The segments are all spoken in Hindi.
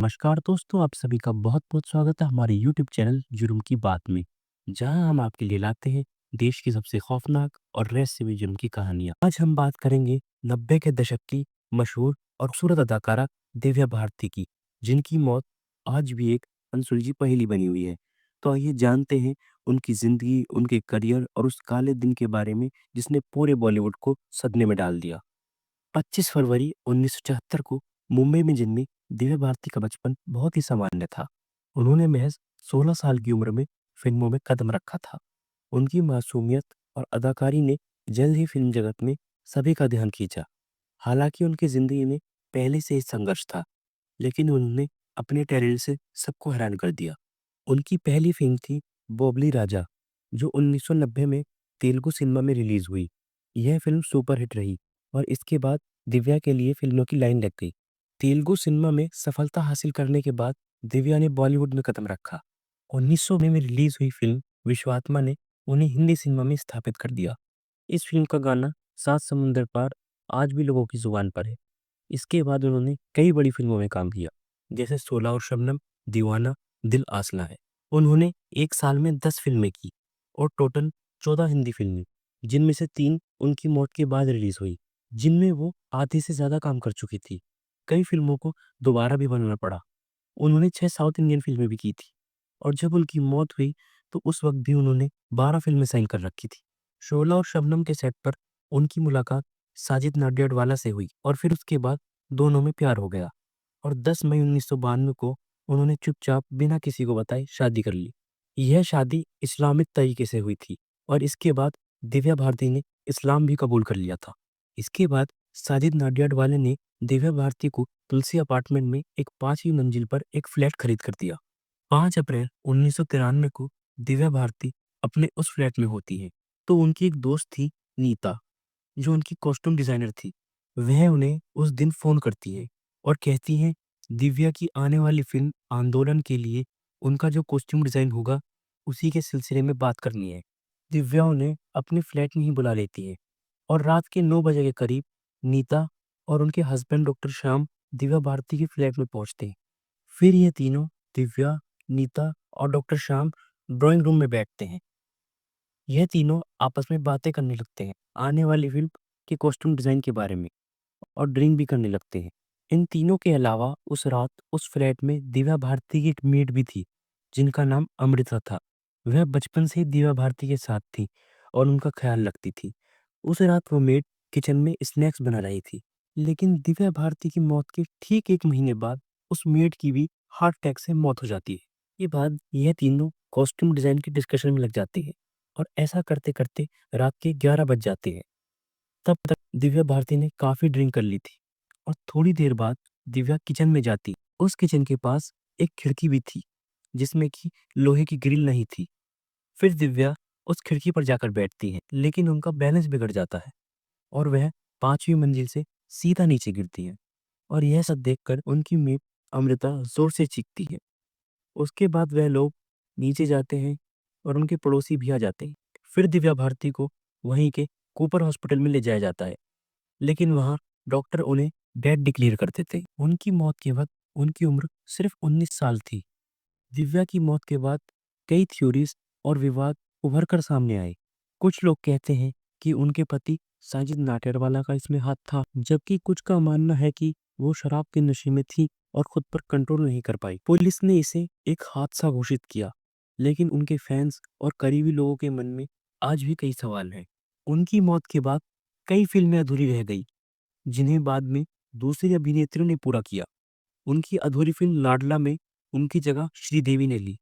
नमस्कार दोस्तों, आप सभी का बहुत-बहुत स्वागत है हमारे यूट्यूब चैनल जुर्म की बात में, जहां हम आपके लिए लाते हैं देश की सबसे खौफनाक और रहस्यमय जुर्म की कहानियां। आज हम बात करेंगे 90 के दशक की मशहूर और खूबसूरत अदाकारा दिव्या भारती की, जिनकी मौत आज भी एक अनसुलझी पहेली बनी हुई है। तो आइए जानते हैं उनकी जिंदगी, उनके करियर और उस काले दिन के बारे में जिसने पूरे बॉलीवुड को सदमे में डाल दिया। 25 फरवरी 1974 को मुंबई में जन्मी दिव्या भारती का बचपन बहुत ही सामान्य था। उन्होंने महज 16 साल की उम्र में फिल्मों में कदम रखा था। उनकी मासूमियत और अदाकारी ने जल्द ही फिल्म जगत में सभी का ध्यान खींचा। हालांकि उनकी जिंदगी में पहले से ही संघर्ष था, लेकिन उन्होंने अपने टैलेंट से सबको हैरान कर दिया। उनकी पहली फिल्म थी बोबली राजा, जो 1990 में तेलुगु सिनेमा में रिलीज हुई। यह फिल्म सुपरहिट रही और इसके बाद दिव्या के लिए फिल्मों की लाइन लग गई। तेलुगु सिनेमा में सफलता हासिल करने के बाद दिव्या ने बॉलीवुड में कदम रखा। 1900 में रिलीज हुई फिल्म विश्वात्मा ने उन्हें हिंदी सिनेमा में स्थापित कर दिया। इस फिल्म का गाना सात समुंदर पार आज भी लोगों की जुबान पर है। इसके बाद उन्होंने कई बड़ी फिल्मों में काम किया, जैसे 16 और शबनम, दीवाना, दिल आसना है। उन्होंने एक साल में 10 फिल्में की और टोटल 14 हिंदी फिल्में, जिनमें से 3 उनकी मौत के बाद रिलीज हुई, जिनमें वो आधे से ज्यादा काम कर चुकी थी। कई फिल्मों को दोबारा भी बनाना पड़ा। उन्होंने 6 साउथ इंडियन फिल्में भी की थी और जब उनकी मौत हुई तो उस वक्त भी उन्होंने 12 फिल्में साइन कर रखी थी। शोला और शबनम के सेट पर उनकी मुलाकात साजिद नाडियाडवाला से हुई और फिर उसके बाद दोनों में प्यार हो गया और 10 मई 1992 को उन्होंने चुपचाप बिना किसी को बताए शादी कर ली। यह शादी इस्लामिक तरीके से हुई थी और इसके बाद दिव्या भारती ने इस्लाम भी कबूल कर लिया था। इसके बाद साजिद नाडियाडवाले ने दिव्या भारती को तुलसी अपार्टमेंट में एक 5वीं मंजिल पर एक फ्लैट खरीद कर दिया। 5 अप्रैल 1993 को दिव्या भारती अपने उस फ्लैट में होती है तो उनकी एक दोस्त थी, नीता, जो उनकी कॉस्ट्यूम डिजाइनर थी। वह उन्हें उस दिन फोन करती है और कहती है दिव्या की आने वाली फिल्म आंदोलन के लिए उनका जो कॉस्ट्यूम डिजाइन होगा उसी के सिलसिले में बात करनी है। दिव्या उन्हें अपने फ्लैट में ही बुला लेती है और रात के 9 बजे के करीब नीता और उनके हस्बैंड डॉक्टर श्याम दिव्या भारती के फ्लैट में पहुंचते हैं। फिर ये तीनों, दिव्या, नीता और डॉक्टर श्याम, ड्राइंग रूम में बैठते हैं। यह तीनों आपस में बातें करने लगते हैं आने वाली फिल्म के कॉस्ट्यूम डिजाइन के बारे में और ड्रिंक भी करने लगते हैं। इन तीनों के अलावा उस रात उस फ्लैट में दिव्या भारती की एक मेड भी थी, जिनका नाम अमृता था। वह बचपन से ही दिव्या भारती के साथ थी और उनका ख्याल रखती थी। उस रात वो मेड किचन में स्नैक्स बना रही थी, लेकिन दिव्या भारती की मौत के ठीक 1 महीने बाद उस मेड की भी हार्ट अटैक से मौत हो जाती है। ये बाद यह तीनों कॉस्ट्यूम डिजाइन के डिस्कशन में लग जाते हैं और ऐसा करते करते रात के 11 बज जाते हैं। तब तक दिव्या भारती ने काफी ड्रिंक कर ली थी और थोड़ी देर बाद दिव्या किचन में जाती। उस किचन के पास एक खिड़की भी थी, जिसमें कि लोहे की ग्रिल नहीं थी। फिर दिव्या उस खिड़की पर जाकर बैठती है, लेकिन उनका बैलेंस बिगड़ जाता है और वह 5वीं मंजिल से सीधा नीचे गिरती है और यह सब देखकर उनकी मेट अमृता जोर से चीखती है। उसके बाद वह लोग नीचे जाते हैं और उनके पड़ोसी भी आ जाते हैं। फिर दिव्या भारती को वहीं के कूपर हॉस्पिटल में ले जाया जाता है, लेकिन वहां डॉक्टर उन्हें डेड डिक्लेयर कर देते हैं। उनकी मौत के वक्त उनकी उम्र सिर्फ 19 साल थी। दिव्या की मौत के बाद कई थ्योरीज और विवाद उभर कर सामने आए। कुछ लोग कहते हैं कि उनके पति साजिद नाटियाडवाला का इसमें हाथ था, जबकि कुछ का मानना है कि वो शराब के नशे में थी और खुद पर कंट्रोल नहीं कर पाई। पुलिस ने इसे एक हादसा घोषित किया, लेकिन उनके फैंस और करीबी लोगों के मन में आज भी कई सवाल हैं। उनकी मौत के बाद कई फिल्में अधूरी रह गई, जिन्हें बाद में दूसरी अभिनेत्रियों ने पूरा किया। उनकी अधूरी फिल्म लाडला में उनकी जगह श्रीदेवी ने ली।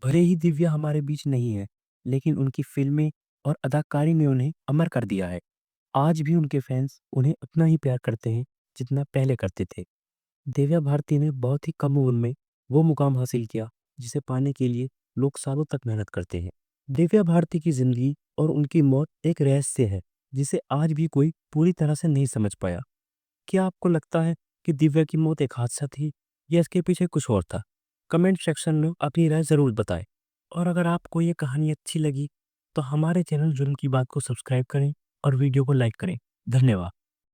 भले ही दिव्या हमारे बीच नहीं है, लेकिन उनकी फिल्में और अदाकारी ने उन्हें अमर कर दिया है। आज भी उनके फैंस उन्हें उतना ही प्यार करते हैं जितना पहले करते थे। दिव्या भारती ने बहुत ही कम उम्र में वो मुकाम हासिल किया जिसे पाने के लिए लोग सालों तक मेहनत करते हैं। दिव्या भारती की जिंदगी और उनकी मौत एक रहस्य है जिसे आज भी कोई पूरी तरह से नहीं समझ पाया। क्या आपको लगता है कि दिव्या की मौत एक हादसा थी या इसके पीछे कुछ और था? कमेंट सेक्शन में अपनी राय जरूर बताएं। और अगर आपको ये कहानी अच्छी लगी तो हमारे चैनल जुर्म की बात को सब्सक्राइब करें और वीडियो को लाइक करें। धन्यवाद।